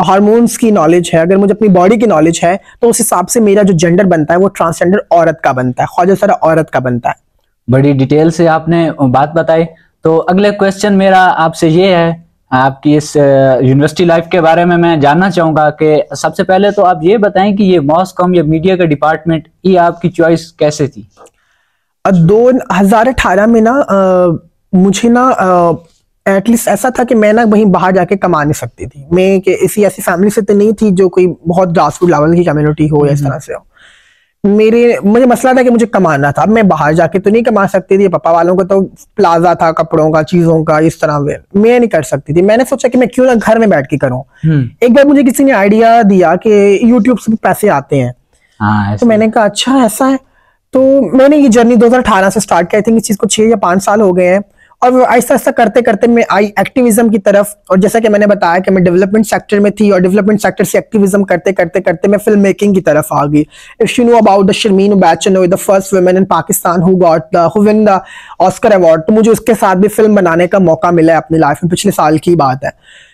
Hormones की knowledge है, अगर मुझे अपनी बॉडी की नॉलेज है, तो उस हिसाब से मेरा जो जेंडर बनता है वो ट्रांसजेंडर औरत का बनता है, ख्वाजा सरा औरत का बनता है। बड़ी डिटेल से आपने बात बताई। तो अगले क्वेश्चन मेरा आपसे ये है, आपकी इस यूनिवर्सिटी लाइफ के बारे में मैं जानना चाहूंगा कि सबसे पहले तो आप ये बताएं कि ये मॉस कॉम या मीडिया का डिपार्टमेंट, ये आपकी चॉइस कैसे थी? 2018 में ना मुझे ना एटलीस्ट ऐसा था कि मैं ना वहीं बाहर जाके कमा नहीं सकती थी। मैं कि इसी ऐसी फैमिली से तो नहीं थी जो कोई बहुत ग्रासरूट लेवल की कम्युनिटी हो या इस तरह से हो। मुझे मसला था कि मुझे कमाना था। मैं बाहर जाके तो नहीं कमा सकती थी, पापा वालों को तो प्लाजा था कपड़ों का, चीजों का, इस तरह मैं नहीं कर सकती थी। मैंने सोचा कि मैं क्यों ना घर में बैठ के करूं। एक बार मुझे किसी ने आइडिया दिया कि यूट्यूब से पैसे आते हैं। तो मैंने कहा अच्छा ऐसा है। तो मैंने ये जर्नी 2018 से स्टार्ट किया। आई थिंक इस चीज को 6 या 5 साल हो गए हैं। और आहिस्ता आहिस्ता करते करते मैं आई एक्टिविज्म की तरफ, और जैसा कि मैंने बताया कि मैं डेवलपमेंट सेक्टर में थी और डेवलपमेंट सेक्टर से एक्टिविज्म करते करते करते मैं फिल्म मेकिंग की तरफ आ गई। If you know about the Sharmeen Obaid Chinoy, the first women in Pakistan who win the Oscar award, तो मुझे उसके साथ भी फिल्म बनाने का मौका मिला है अपनी लाइफ में, पिछले साल की बात है।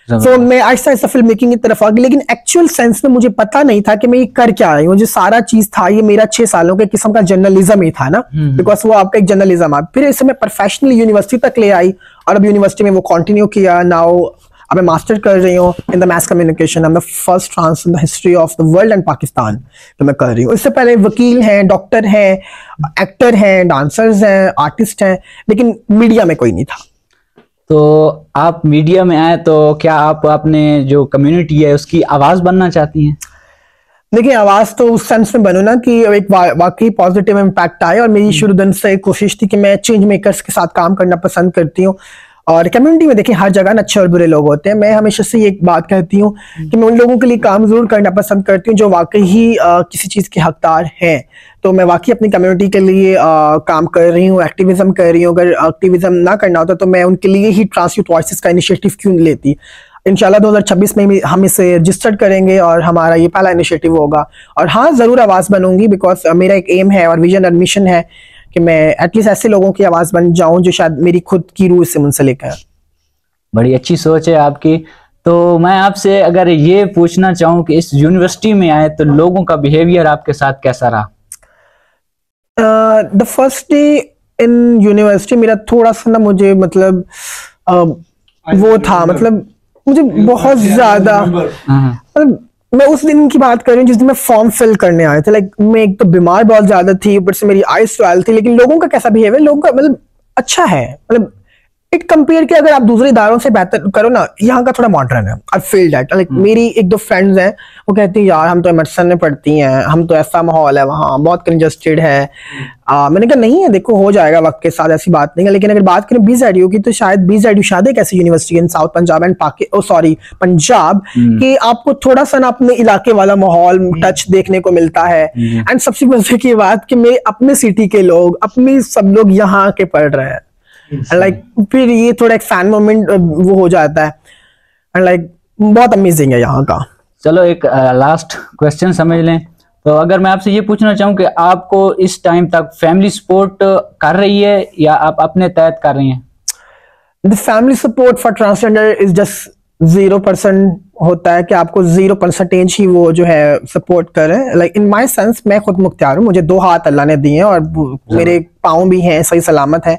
तो मैं आहिस्ता आहिस्ता फिल्म मेकिंग की तरफ आ गई, लेकिन एक्चुअल सेंस में मुझे पता नहीं था कि मैं ये कर क्या रही हूँ। जो सारा चीज था ये मेरा 6 सालों के किस्म का जर्नलिज्म ही था ना, बिकॉज वो आपका एक जर्नलिज्म है। फिर इसे मैं प्रोफेशनल यूनिवर्सिटी तक ले आई और अब यूनिवर्सिटी में वो कंटिन्यू किया। नाउ अब मैं मास्टर कर रही हूँ in the mass communication. I am the first trans in the history of the world and Pakistan तो मैं कर रही हूँ। इससे पहले वकील हैं, डॉक्टर हैं, एक्टर हैं, डांसर्स हैं, आर्टिस्ट हैं, लेकिन मीडिया में कोई नहीं था। तो आप मीडिया में आए तो क्या आप अपने जो कम्युनिटी है उसकी आवाज बनना चाहती हैं? देखिए आवाज तो उस सेंस में बनू ना कि एक वाकई पॉजिटिव इम्पैक्ट आए, और मेरी शुरू दिन से कोशिश थी कि मैं चेंज मेकर्स के साथ काम करना पसंद करती हूँ। और कम्युनिटी में देखिए हर जगह अच्छे और बुरे लोग होते हैं। मैं हमेशा से ये एक बात कहती हूँ कि मैं उन लोगों के लिए काम जरूर करना पसंद करती हूँ जो वाकई ही किसी चीज के हकदार हैं। तो मैं वाकई अपनी कम्युनिटी के लिए काम कर रही हूँ, एक्टिविज्म कर रही हूँ। अगर एक्टिविज्म ना करना होता तो मैं उनके लिए ही ट्रांसयूथ वॉइसेस का इनिशिएटिव क्यों नहीं लेती। इंशाल्लाह 2026 में हम इसे रजिस्टर्ड करेंगे और हमारा ये पहला इनिशिएटिव होगा। और हाँ जरूर आवाज बनूंगी, बिकॉज मेरा एक एम है और विजन और मिशन है कि मैं एटलीस्ट ऐसे लोगों की आवाज बन जाऊं जो शायद मेरी खुद की रूह से मुंसलिक है। बड़ी अच्छी सोच है आपकी। तो मैं आपसे अगर ये पूछना चाहूँ कि इस यूनिवर्सिटी में आए तो लोगों का बिहेवियर आपके साथ कैसा रहा? The first day in university मेरा थोड़ा सा ना मुझे मतलब वो था, मतलब मुझे बहुत ज्यादा मैं उस दिन की बात कर रही हूँ जिस दिन मैं फॉर्म फिल करने आए थे। लाइक मैं एक तो बीमार बहुत ज्यादा थी, ऊपर से मेरी आईज स्वेल थी। लेकिन लोगों का कैसा बिहेवियर, लोगों का मतलब अच्छा है, मतलब इट कंपेयर के अगर आप दूसरे इदारों से बेहतर करो ना, यहाँ का थोड़ा मॉडर्न है। I feel that. लाइक मेरी एक दो फ्रेंड्स हैं वो कहती हैं यार हम तो एमर्सन में पढ़ती हैं, हम तो ऐसा माहौल है वहाँ, बहुत कंजस्टेड है। मैंने कहा नहीं है, देखो हो जाएगा वक्त के साथ, ऐसी बात नहीं है। लेकिन अगर बात करें BZU की, तो शायद BZU शायद एक ऐसी university in south Punjab and Punjab कि आपको थोड़ा सा ना अपने इलाके वाला माहौल टच देखने को मिलता है। एंड सबसे मजे की बात कि मेरे अपने सिटी के लोग, अपने सब लोग यहाँ के पढ़ रहे हैं। लाइक फिर ये थोड़ा एक फैन मोमेंट वो हो जाता है। एंड लाइक बहुत अमेजिंग है यहाँ का। चलो एक लास्ट क्वेश्चन समझ लें। तो अगर मैं आपसे ये पूछना चाहूँ कि आपको इस टाइम तक फैमिली सपोर्ट कर रही है या आप अपने तहत कर रही हैं? The family support for transgender is just 0% होता है कि आपको 0% ही वो जो है सपोर्ट करे। लाइक इन माई सेंस मैं खुद मुख्तियार हूँ, मुझे 2 हाथ अल्लाह ने दिए हैं और मेरे पाँव भी हैं, सही सलामत है।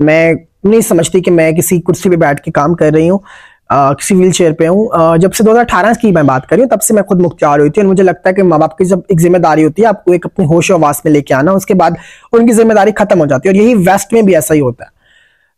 मैं नहीं समझती कि मैं किसी कुर्सी पे बैठ के काम कर रही हूँ, किसी व्हील चेयर पे हूँ। जब से 2018 की मैं बात कर रही हूँ तब से मैं खुद मुख्तियार हुई थी। और मुझे लगता है कि माँ बाप की जब एक जिम्मेदारी होती है आपको एक अपनी होश आवास में लेके आना, उसके बाद उनकी जिम्मेदारी खत्म हो जाती है। और यही वेस्ट में भी ऐसा ही होता है।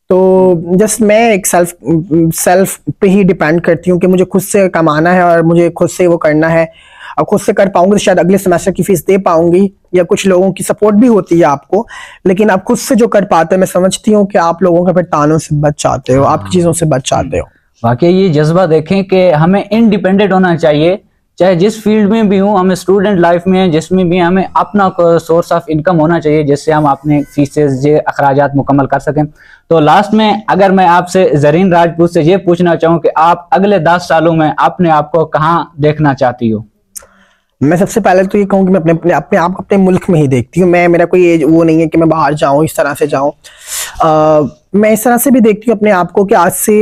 तो जस्ट मैं एक सेल्फ पे ही डिपेंड करती हूँ कि मुझे खुद से कमाना है और मुझे खुद से वो करना है। और खुद से कर पाऊंगी तो शायद अगले सेमेस्टर की फीस दे पाऊंगी, या कुछ लोगों की सपोर्ट भी होती है आपको। लेकिन आप खुद से जो कर पाते हैं, मैं समझती हूँ कि आप लोगों के फिर तानों से बच जाते हो, आपकी चीजों से बच जाते हो। वाकई ये जज्बा देखें कि हमें इंडिपेंडेंट होना चाहिए, चाहे जिस फील्ड में भी हूँ, हमें स्टूडेंट लाइफ में जिसमें भी हमें अपना सोर्स ऑफ इनकम होना चाहिए जिससे हम अपने फीसेस ये अखराजात मुकम्मल कर सकें। तो लास्ट में अगर मैं आपसे जरीन राजपूत से ये पूछना चाहूँ कि आप अगले 10 सालों में अपने आप को कहाँ देखना चाहती हो? मैं सबसे पहले तो ये कहूँ कि मैं अपने आप अपने मुल्क में ही देखती हूँ। मेरा कोई वो नहीं है कि मैं बाहर जाऊँ, इस तरह से जाऊँ। मैं इस तरह से भी देखती हूँ अपने आप को कि आज से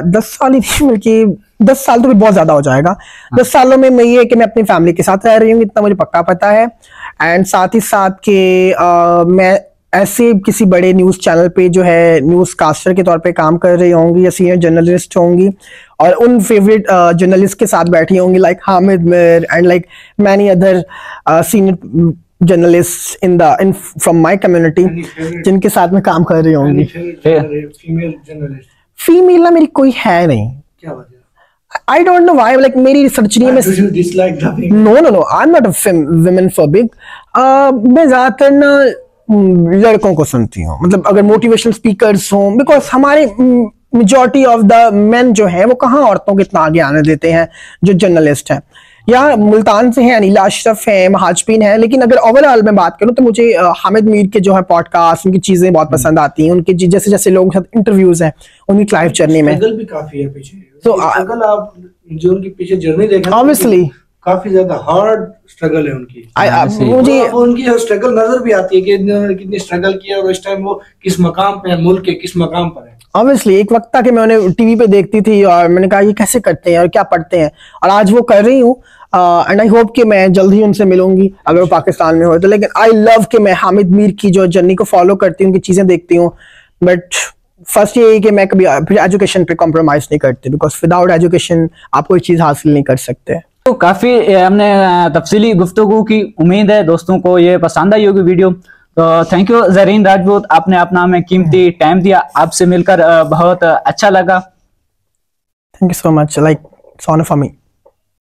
10 साल ही बल्कि 10 साल तो भी बहुत ज्यादा हो जाएगा। 10 सालों में मैं ये है कि मैं अपनी फैमिली के साथ रह रही हूँ, इतना मुझे पक्का पता है। एंड साथ ही साथ के मैं ऐसे किसी बड़े न्यूज चैनल पे जो है न्यूज कास्टर के तौर पे काम कर रही होंगी या सीनियर जर्नलिस्ट होंगी, और उन फेवरेट जर्नलिस्ट के साथ बैठी होंगी like Hamid Mir and like many other senior journalist in from my community, जिनके साथ में काम कर रही होंगी। Female journalist? फीमेल ना मेरी कोई है नहीं। क्या वजह? I don't know why, like मेरी रिसर्च नहीं है। Do you dislike the female? No, I'm not a women phobic। मैं ज्यादातर ना लड़कों को सुनती हूँ, मतलब अगर मोटिवेशनल स्पीकर्स हों, बिकॉज हमारे मेजॉरिटी ऑफ द मेन जो है वो कहाँ औरतों को इतना आगे आने देते हैं जो जर्नलिस्ट हैं। यहाँ मुल्तान से हैं, अनीला अशरफ है, महाजबीन है, लेकिन अगर ओवरऑल मैं बात करूँ तो मुझे हामिद मीर के जो है पॉडकास्ट, उनकी चीजें बहुत पसंद आती हैं, उनके जैसे जैसे लोगों के साथ इंटरव्यूज हैं, उनकी लाइफ जर्नी में स्ट्रगल भी काफी है पीछे। तो स्ट्रगल आप जो उनकी पीछे जर्नी देखें, ऑब्वियसली काफी ज्यादा हार्ड स्ट्रगल है उनकी। मुझे उनकी स्ट्रगल नजर भी आती है कि इन्होंने कितनी स्ट्रगल किया और इस टाइम वो किस मकाम पे है, मुल्क के किस मकाम पर है। ऑब्वियसली एक वक्त था कि मैं उन्हें टीवी पे देखती थी और मैंने कहा ये कैसे करते हैं और क्या पढ़ते हैं, और आज वो कर रही हूँ। एंड आई होप कि मैं जल्द ही उनसे मिलूंगी अगर वो पाकिस्तान में हो तो। लेकिन आई लव कि मैं हामिद मीर की जो जर्नी को फॉलो करती हूँ, उनकी चीजें देखती हूँ, बट फर्स्ट ये है कि मैं कभी फिर एजुकेशन पे कॉम्प्रोमाइज नहीं करती, बिकॉज विदाउट एजुकेशन आप कोई चीज हासिल नहीं कर सकते। तो काफी हमने तफसीली गुफ्तगू की, उम्मीद है दोस्तों को ये पसंद आई होगी वीडियो। तो थैंक यू ज़रीन राजपूत, आपने अपना हमें कीमती टाइम दिया, आपसे मिलकर बहुत अच्छा लगा। Thank you so much, like it's honour for me.